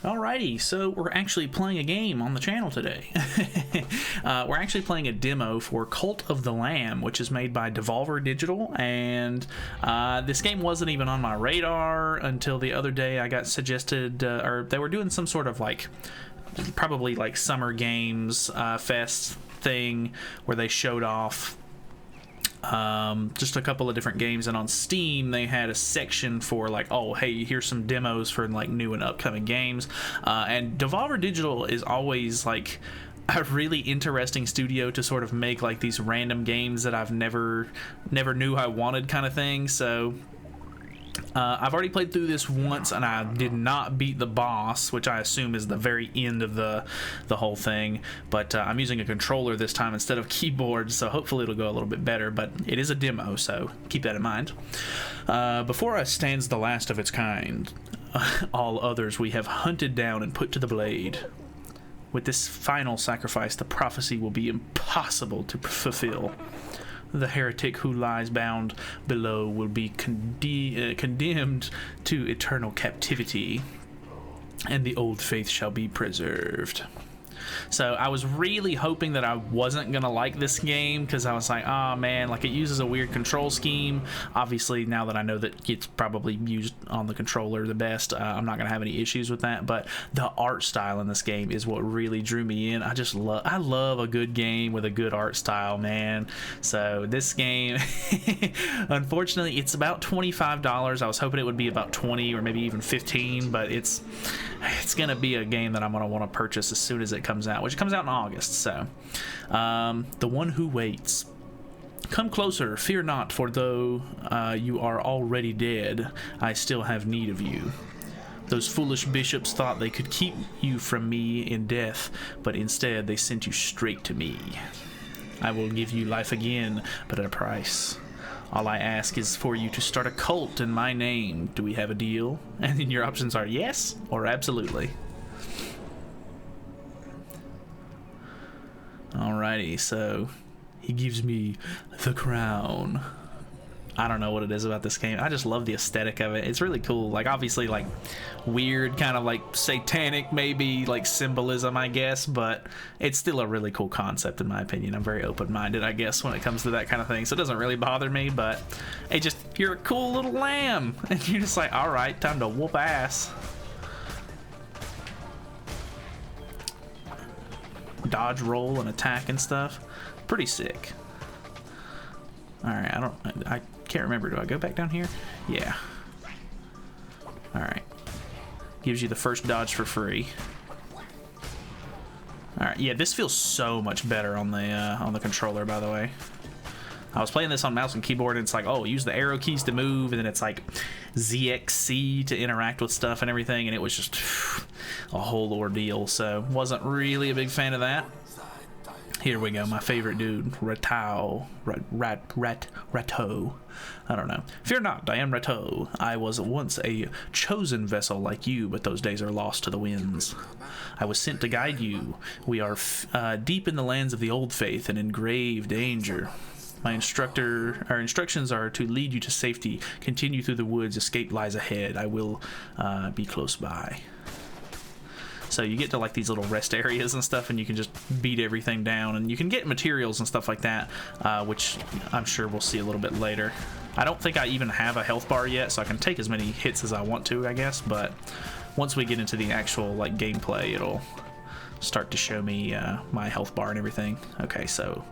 Alrighty, so we're actually playing a game on the channel today. We're actually playing a demo for Cult of the Lamb, which is made by Devolver Digital, and this game wasn't even on my radar until the other day. I got suggested, or they were doing some sort of like, probably like Summer Games Fest thing where they showed off just a couple of different games, and on Steam they had a section for like, oh hey, here's some demos for like new and upcoming games, and Devolver Digital is always like a really interesting studio to sort of make like these random games that I've never knew I wanted kind of thing. So I've already played through this once and I did not beat the boss, which I assume is the very end of the whole thing, but I'm using a controller this time instead of keyboard, so hopefully it'll go a little bit better, but it is a demo, so keep that in mind. Before us stands the last of its kind. All others we have hunted down and put to the blade. With this final sacrifice, the prophecy will be impossible to fulfill. The heretic who lies bound below will be condemned to eternal captivity, and the old faith shall be preserved. So I was really hoping that I wasn't gonna like this game, because I was like, oh man, like it uses a weird control scheme. Obviously now that I know that it's probably used on the controller the best, I'm not gonna have any issues with that, but the art style in this game is what really drew me in. I love a good game with a good art style, man. So this game unfortunately it's about $25. I was hoping it would be about 20 or maybe even 15, but it's gonna be a game that I'm gonna want to purchase as soon as it comes out, which comes out in August. So the one who waits. Come closer, fear not, for though you are already dead, I still have need of you. Those foolish bishops thought they could keep you from me in death, but instead they sent you straight to me. I will give you life again, but at a price. All I ask is for you to start a cult in my name. Do we have a deal? And then your options are yes or absolutely. Alrighty, so he gives me the crown. I don't know what it is about this game. I just love the aesthetic of it. It's really cool. Like obviously like weird, kind of like satanic maybe like symbolism, I guess, but it's still a really cool concept in my opinion. I'm very open-minded, I guess, when it comes to that kind of thing, so it doesn't really bother me. But it just, you're a cool little lamb and you're just like, all right, time to whoop ass. Dodge, roll, and attack and stuff. Pretty sick. Alright, I can't remember. Do I go back down here? Yeah. Alright. Gives you the first dodge for free. Alright, yeah, this feels so much better on the controller, by the way. I was playing this on mouse and keyboard, and it's like, oh, use the arrow keys to move, and then it's like ZXC to interact with stuff and everything, and it was just a whole ordeal, so wasn't really a big fan of that. Here we go, my favorite dude, Rateau. I don't know. Fear not, I am Rateau. I was once a chosen vessel like you, but those days are lost to the winds. I was sent to guide you. We are deep in the lands of the old faith and in grave danger. Our instructions are to lead you to safety. Continue through the woods. Escape lies ahead. I will be close by. So you get to like these little rest areas and stuff, and you can just beat everything down, and you can get materials and stuff like that, which I'm sure we'll see a little bit later. I don't think I even have a health bar yet, so I can take as many hits as I want to, I guess, but once we get into the actual like gameplay, it'll start to show me my health bar and everything. Okay, so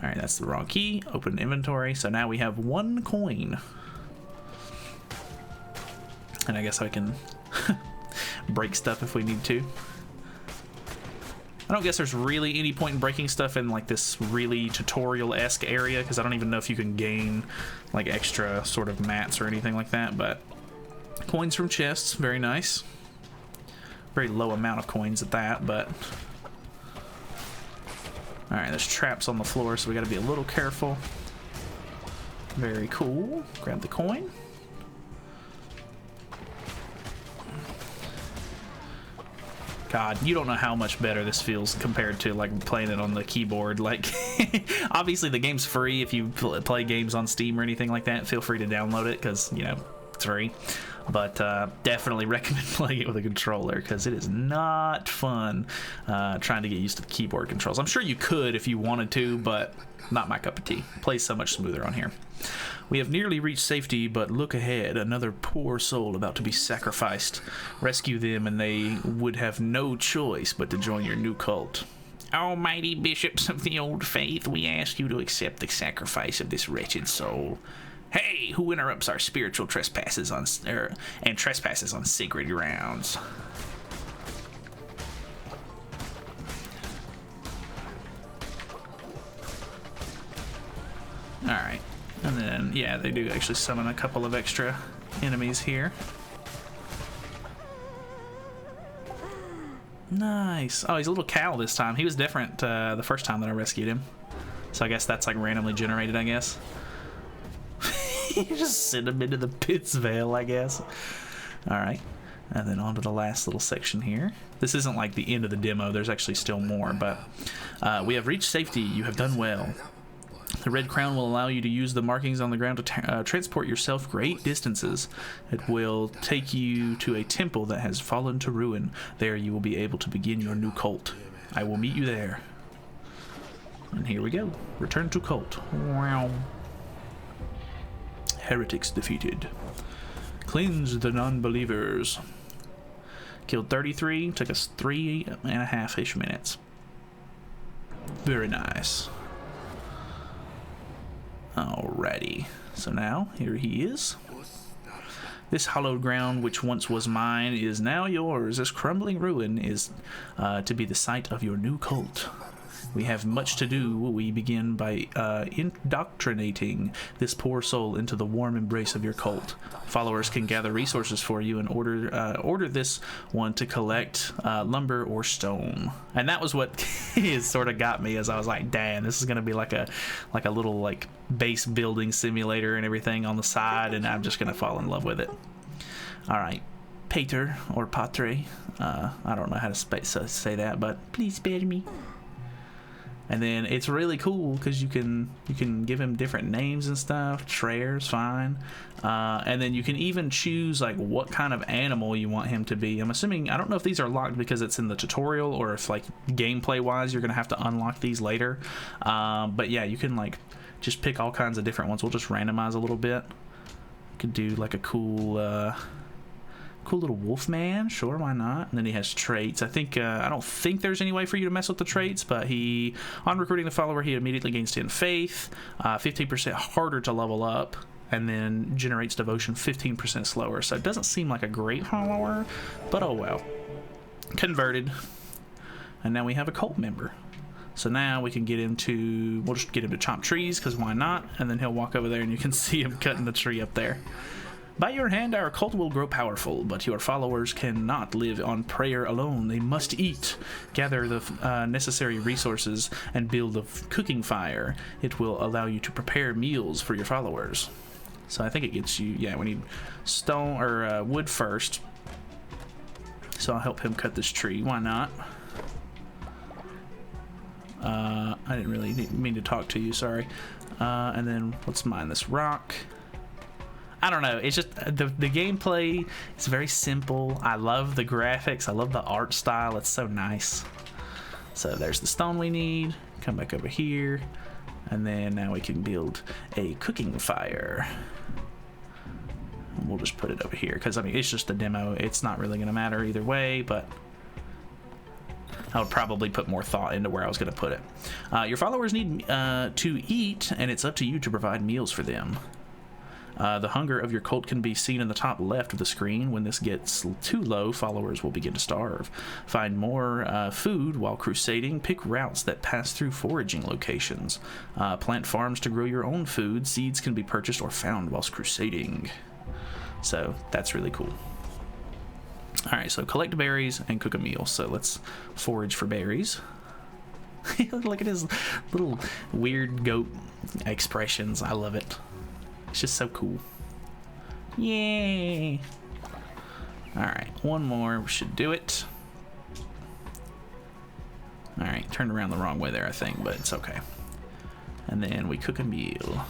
all right, that's the wrong key. Open inventory. So now we have 1 coin. And I guess I can break stuff if we need to. I don't guess there's really any point in breaking stuff in like this really tutorial-esque area, because I don't even know if you can gain like extra sort of mats or anything like that, but coins from chests, very nice. Very low amount of coins at that, but alright, there's traps on the floor, so we gotta be a little careful. Very cool. Grab the coin. God, you don't know how much better this feels compared to like playing it on the keyboard. Like, obviously the game's free. If you play games on Steam or anything like that, feel free to download it because, you know, it's free. but definitely recommend playing it with a controller because it is not fun trying to get used to the keyboard controls. I'm sure you could if you wanted to, but not my cup of tea. Plays so much smoother on here. We have nearly reached safety, but look ahead. Another poor soul about to be sacrificed. Rescue them, and they would have no choice but to join your new cult. Almighty bishops of the old faith, we ask you to accept the sacrifice of this wretched soul. Hey, who interrupts our spiritual trespasses on sacred grounds? All right. And then, yeah, they do actually summon a couple of extra enemies here. Nice. Oh, he's a little cow this time. He was different the first time that I rescued him. So I guess that's like randomly generated, I guess. You just send him into the pits veil, I guess. All right. And then on to the last little section here. This isn't like the end of the demo. There's actually still more, but we have reached safety. You have done well. The red crown will allow you to use the markings on the ground to transport yourself great distances. It will take you to a temple that has fallen to ruin. There you will be able to begin your new cult. I will meet you there. And here we go. Return to cult. Wow. Heretics defeated. Cleanse the non-believers. Killed 33. Took us 3.5-ish minutes. Very nice. Alrighty, so now here he is. This hallowed ground, which once was mine, is now yours. This crumbling ruin is to be the site of your new cult. We have much to do. We begin by indoctrinating this poor soul into the warm embrace of your cult. Followers can gather resources for you and order this one to collect lumber or stone. And that was what sort of got me, as I was like, damn, this is gonna be like a little like base building simulator and everything on the side, and I'm just gonna fall in love with it. All right. Pater or Patre, I don't know how to say that, but please spare me. And then it's really cool because you can give him different names and stuff. Treyer's fine. And then you can even choose like what kind of animal you want him to be. I'm assuming, I don't know if these are locked because it's in the tutorial or if like gameplay wise you're gonna have to unlock these later. But yeah, you can like just pick all kinds of different ones. We'll just randomize a little bit. Could do like a cool little wolf man, sure, why not? And then he has traits. I think I don't think there's any way for you to mess with the traits, but on recruiting the follower, he immediately gains 10 faith, 15% harder to level up, and then generates devotion 15% slower. So it doesn't seem like a great follower, but oh well. Converted, and now we have a cult member. So now we can we'll just get him to chop trees, because why not? And then he'll walk over there and you can see him cutting the tree up there. By your hand, our cult will grow powerful, but your followers cannot live on prayer alone. They must eat, gather the necessary resources, and build a cooking fire. It will allow you to prepare meals for your followers. So I think it gets you, yeah, we need stone or wood first. So I'll help him cut this tree. Why not? I didn't really mean to talk to you, sorry. And then let's mine this rock. I don't know, it's just the gameplay is very simple. I love the graphics, I love the art style, it's so nice. So there's the stone we need. Come back over here, and then now we can build a cooking fire. And we'll just put it over here because I mean it's just a demo, it's not really gonna matter either way, but I would probably put more thought into where I was going to put it. Your followers need to eat, and it's up to you to provide meals for them. The hunger of your cult can be seen in the top left of the screen. When this gets too low, followers will begin to starve. Find more food while crusading. Pick routes that pass through foraging locations. Plant farms to grow your own food. Seeds can be purchased or found whilst crusading. So that's really cool. Alright, so collect berries and cook a meal. So let's forage for berries. Look at his little weird goat expressions. I love it. It's just so cool. Yay! Alright, one more. We should do it. Alright, turned around the wrong way there, I think, but it's okay. And then we cook a meal.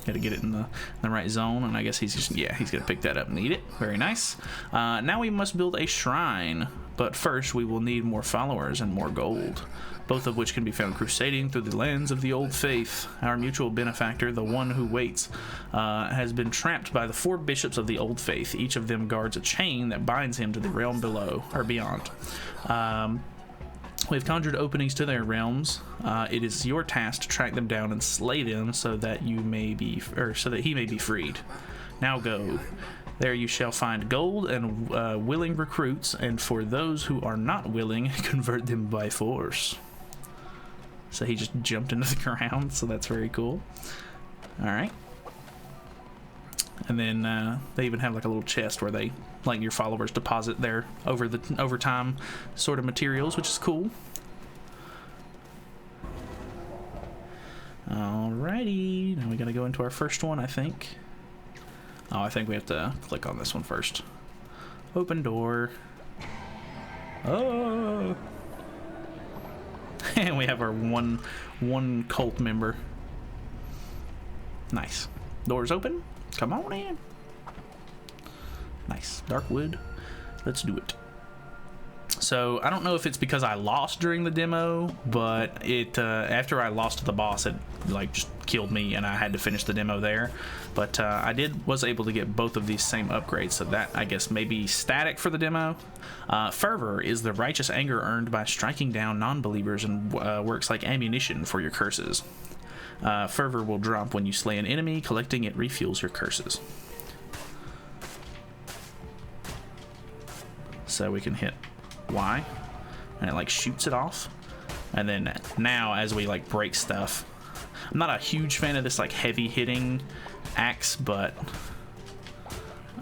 Got to get it in the right zone, and I guess he's just, yeah, he's gonna pick that up and eat it. Very nice. Now we must build a shrine, but first we will need more followers and more gold, both of which can be found crusading through the lands of the old faith. Our mutual benefactor, the One Who Waits, has been trapped by the 4 bishops of the old faith. Each of them guards a chain that binds him to the realm below, or beyond. We've conjured openings to their realms. It is your task to track them down and slay them so that he may be freed. Now go. There you shall find gold and willing recruits, and for those who are not willing, convert them by force. So he just jumped into the ground, so that's very cool. Alright. And then they even have like a little chest where they, like, your followers deposit their overtime sort of materials, which is cool. Alrighty, now we gotta go into our first one, I think. Oh, I think we have to click on this one first. Open door. Oh! And we have our one cult member. Nice. Doors open. Come on in. Nice. Dark wood. Let's do it. So I don't know if it's because I lost during the demo, but it after I lost to the boss, it like just killed me, and I had to finish the demo there. But I was able to get both of these same upgrades, so that, I guess, may be static for the demo. Fervor is the righteous anger earned by striking down non-believers, and works like ammunition for your curses. Fervor will drop when you slay an enemy. Collecting it refuels your curses. So we can hit Y, and it like shoots it off. And then now, as we like break stuff, I'm not a huge fan of this like heavy hitting axe, but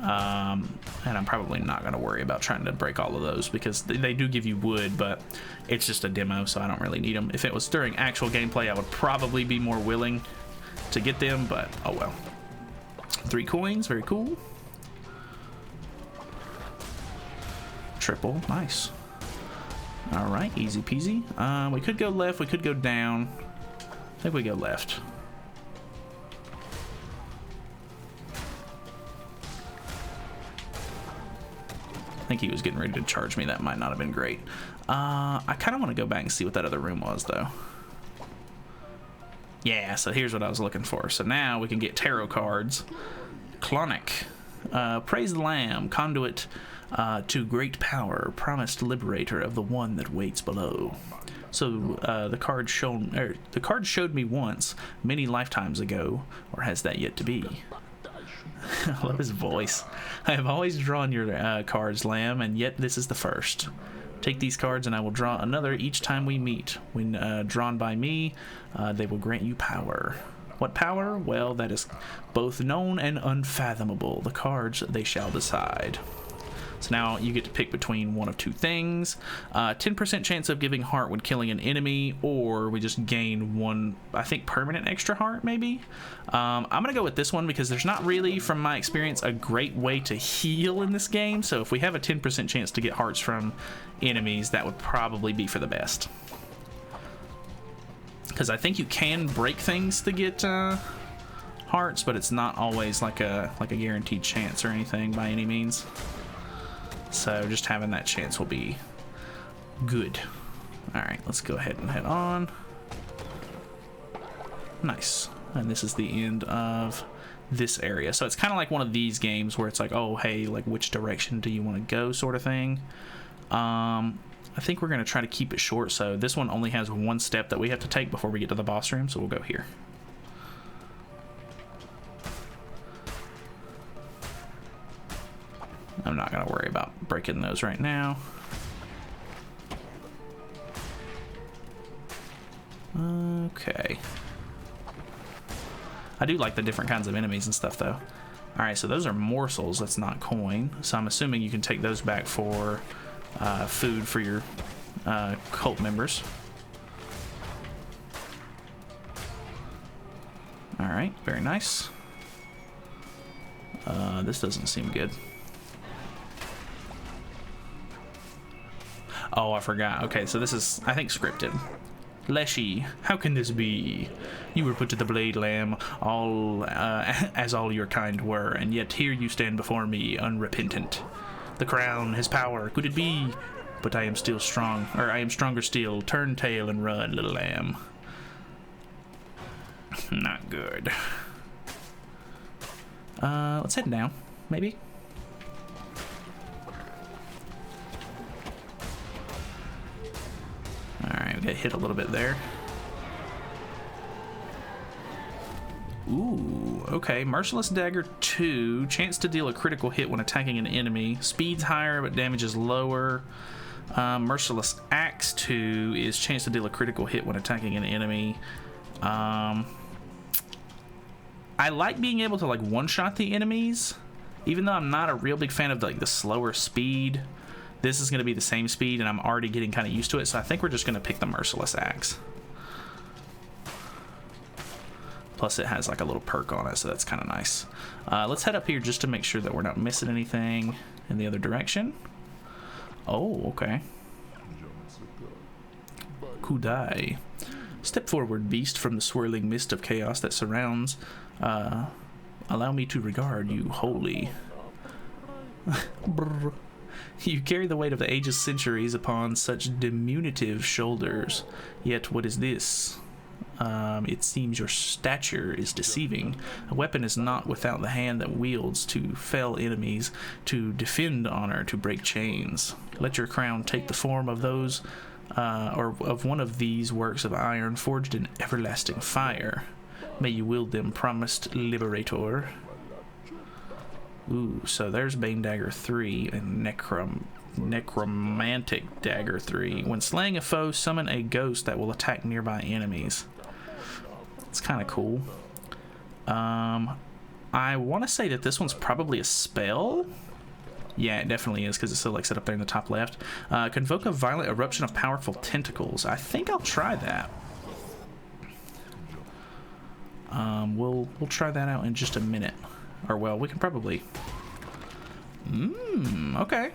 and I'm probably not going to worry about trying to break all of those, because they do give you wood, but it's just a demo, so I don't really need them. If it was during actual gameplay, I would probably be more willing to get them, but oh well. 3 coins, very cool. Triple, nice. All right, easy peasy. We could go left, we could go down. I think we go left. I think he was getting ready to charge me. That might not have been great. I kind of want to go back and see what that other room was, though. Yeah, so here's what I was looking for. So now we can get tarot cards. Clonic. Praise the Lamb, conduit to great power, promised liberator of the one that waits below. So the card showed me once, many lifetimes ago, or has that yet to be? I love his voice. I have always drawn your cards, Lamb, and yet this is the first. Take these cards and I will draw another each time we meet. When drawn by me, they will grant you power. What power? Well, that is both known and unfathomable. The cards, they shall decide. So now you get to pick between one of 2 things. 10% chance of giving heart when killing an enemy, or we just gain 1, I think, permanent extra heart, maybe? I'm going to go with this one because there's not really, from my experience, a great way to heal in this game. So if we have a 10% chance to get hearts from enemies, that would probably be for the best. Because I think you can break things to get hearts, but it's not always like a guaranteed chance or anything by any means. So just having that chance will be good. Alright, let's go ahead and head on. Nice. And this is the end of this area. So it's kind of like one of these games where it's like, oh, hey, like, which direction do you want to go, sort of thing. I think we're going to try to keep it short. So this one only has 1 step that we have to take before we get to the boss room. So we'll go here. I'm not going to worry about breaking those right now. Okay. I do like the different kinds of enemies and stuff, though. Alright, so those are morsels. That's not coin. So I'm assuming you can take those back for food for your cult members. Alright, very nice. This doesn't seem good. Oh, I forgot. Okay, so this is, I think, scripted. Leshy, how can this be? You were put to the blade, lamb, all as all your kind were, and yet here you stand before me, unrepentant. The crown, his power, could it be? But I am still strong, or I am stronger still. Turn tail and run, little lamb. Not good. Let's head down, maybe. Alright, we got hit a little bit there. Ooh, okay. Merciless Dagger 2. Chance to deal a critical hit when attacking an enemy. Speed's higher, but damage is lower. Merciless Axe 2 is chance to deal a critical hit when attacking an enemy. I like being able to, like, one-shot the enemies. Even though I'm not a real big fan of, like, the slower speed. This is going to be the same speed, and I'm already getting kind of used to it, so I think we're just going to pick the Merciless Axe. Plus, it has like a little perk on it, so that's kind of nice. Let's head up here just to make sure that we're not missing anything in the other direction. Oh, okay. Kudai. Step forward, beast, from the swirling mist of chaos that surrounds. Allow me to regard you wholly. You carry the weight of the ages centuries upon such diminutive shoulders. Yet what is this? It seems your stature is deceiving. A weapon is not without the hand that wields to fell enemies, to defend honor, to break chains. Let your crown take the form of those, or of one of these works of iron forged in everlasting fire. May you wield them, promised liberator. Ooh, so there's Bane Dagger 3 and Necromantic Dagger 3. When slaying a foe, summon a ghost that will attack nearby enemies. It's kind of cool. I want to say that this one's probably a spell. Yeah, it definitely is, because it's still like set up there in the top left. Convoke a violent eruption of powerful tentacles. I think I'll try that. We'll try that out in just a minute. Or, well, we can probably... okay.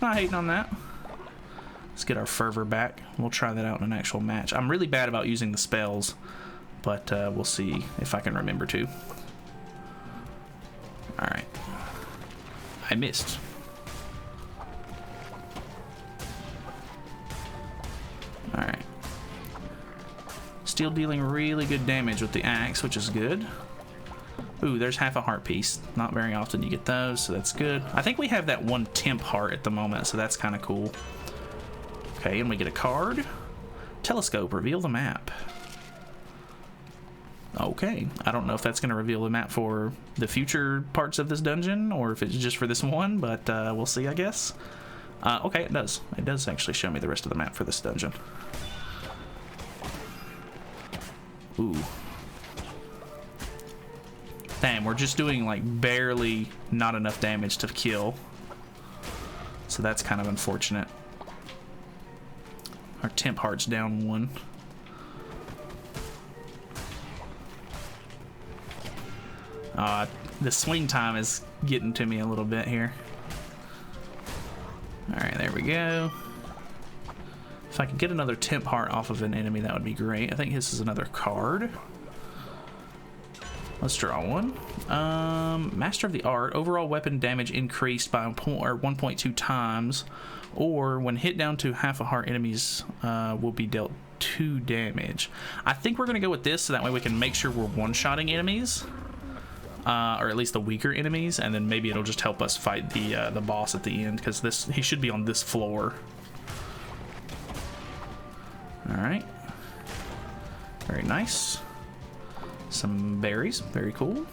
Not hating on that. Let's get our fervor back. We'll try that out in an actual match. I'm really bad about using the spells, but we'll see if I can remember to. Alright. I missed. Alright. Still dealing really good damage with the axe, which is good. Ooh, there's half a heart piece. Not very often you get those, so that's good. I think we have that one temp heart at the moment, so that's kind of cool. Okay, and we get a card. Telescope, reveal the map. Okay, I don't know if that's going to reveal the map for the future parts of this dungeon, or if it's just for this one, but we'll see, I guess. Okay, it does. It does actually show me the rest of the map for this dungeon. Ooh. Damn, we're just doing like barely not enough damage to kill. So that's kind of unfortunate. Our temp heart's down 1. The swing time is getting to me a little bit here. Alright, there we go. If I could get another temp heart off of an enemy, that would be great. I think this is another card. Let's draw one. Master of the Art. Overall weapon damage increased by 1.2 times. Or when hit down to half a heart, enemies will be dealt 2 damage. I think we're going to go with this so that way we can make sure we're one-shotting enemies. Or at least the weaker enemies. And then maybe it'll just help us fight the boss at the end. Because he should be on this floor. Alright. Very nice. Some berries, very cool.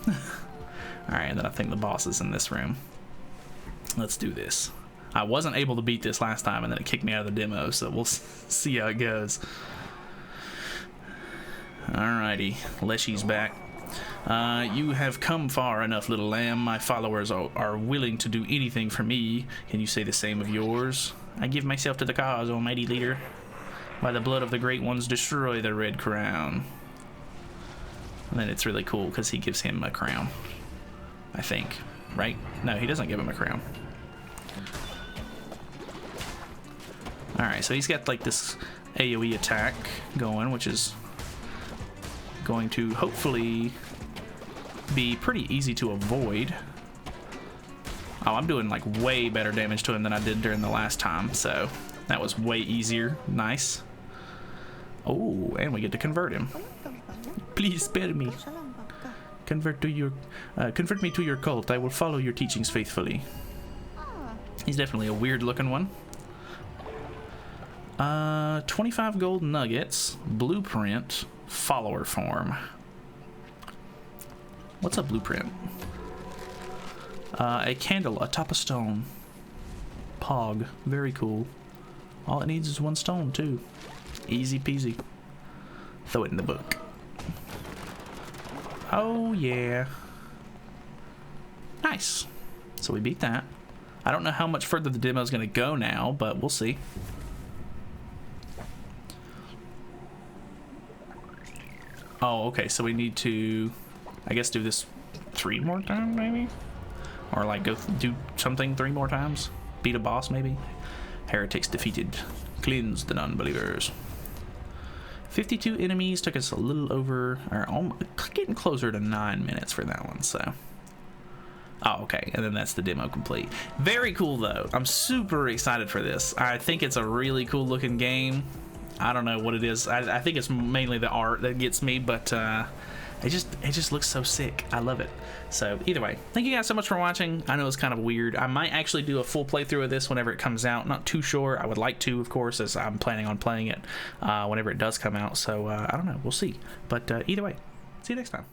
Alright, and then I think the boss is in this room. Let's do this. I wasn't able to beat this last time, and then it kicked me out of the demo, so we'll see how it goes. Alrighty, Leshy's back. You have come far enough, little lamb. My followers are willing to do anything for me. Can you say the same of yours? I give myself to the cause, almighty leader. By the blood of the great ones, destroy the red crown. And then it's really cool because he gives him a crown, I think, right? No, he doesn't give him a crown. Alright, so he's got like this AoE attack going, which is going to hopefully be pretty easy to avoid. Oh, I'm doing like way better damage to him than I did during the last time, so that was way easier. Nice. Oh, and we get to convert him. Please spare me. Convert me to your cult. I will follow your teachings faithfully. He's definitely a weird looking one. 25 gold nuggets, blueprint, follower form. What's a blueprint? A candle atop a stone. Pog. Very cool. All it needs is one stone, too. Easy peasy. Throw it in the book. Oh, yeah. Nice. So we beat that. I don't know how much further the demo is going to go now, but we'll see. Oh, okay. So we need to, I guess, do this 3 more times, maybe? Or, like, go do something 3 more times? Beat a boss, maybe? Heretics defeated. Cleanse the non-believers. 52 enemies. Took us a little over, or almost, getting closer to 9 minutes for that one, so. Oh, okay, and then that's the demo complete. Very cool, though. I'm super excited for this. I think it's a really cool looking game. I don't know what it is. I think it's mainly the art that gets me, but it just looks so sick. I love it. So either way, thank you guys so much for watching. I know it's kind of weird. I might actually do a full playthrough of this whenever it comes out. Not too sure. I would like to, of course, as I'm planning on playing it whenever it does come out. So I don't know. We'll see. But either way, see you next time.